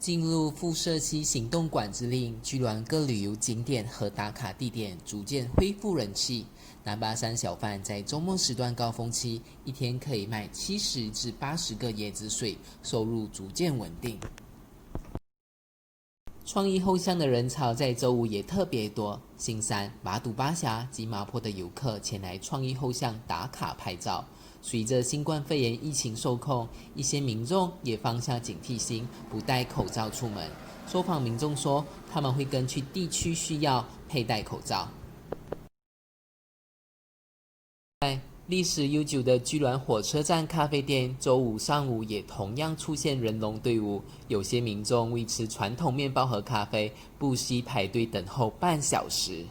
进入辐射期行动管制令，居銮各旅游景点和打卡地点逐渐恢复人气。南巴山小贩在周末时段高峰期，一天可以卖70至80个椰子水，收入逐渐稳定。创意后巷的人潮在周五也特别多，新山、马祖巴峡及麻坡的游客前来创意后巷打卡拍照。随着新冠肺炎疫情受控，一些民众也放下警惕心，不戴口罩出门。受访民众说，他们会根据地区需要佩戴口罩。历史悠久的居銮火车站咖啡店，周五上午也同样出现人龙队伍，有些民众为吃传统面包和咖啡，不惜排队等候半小时。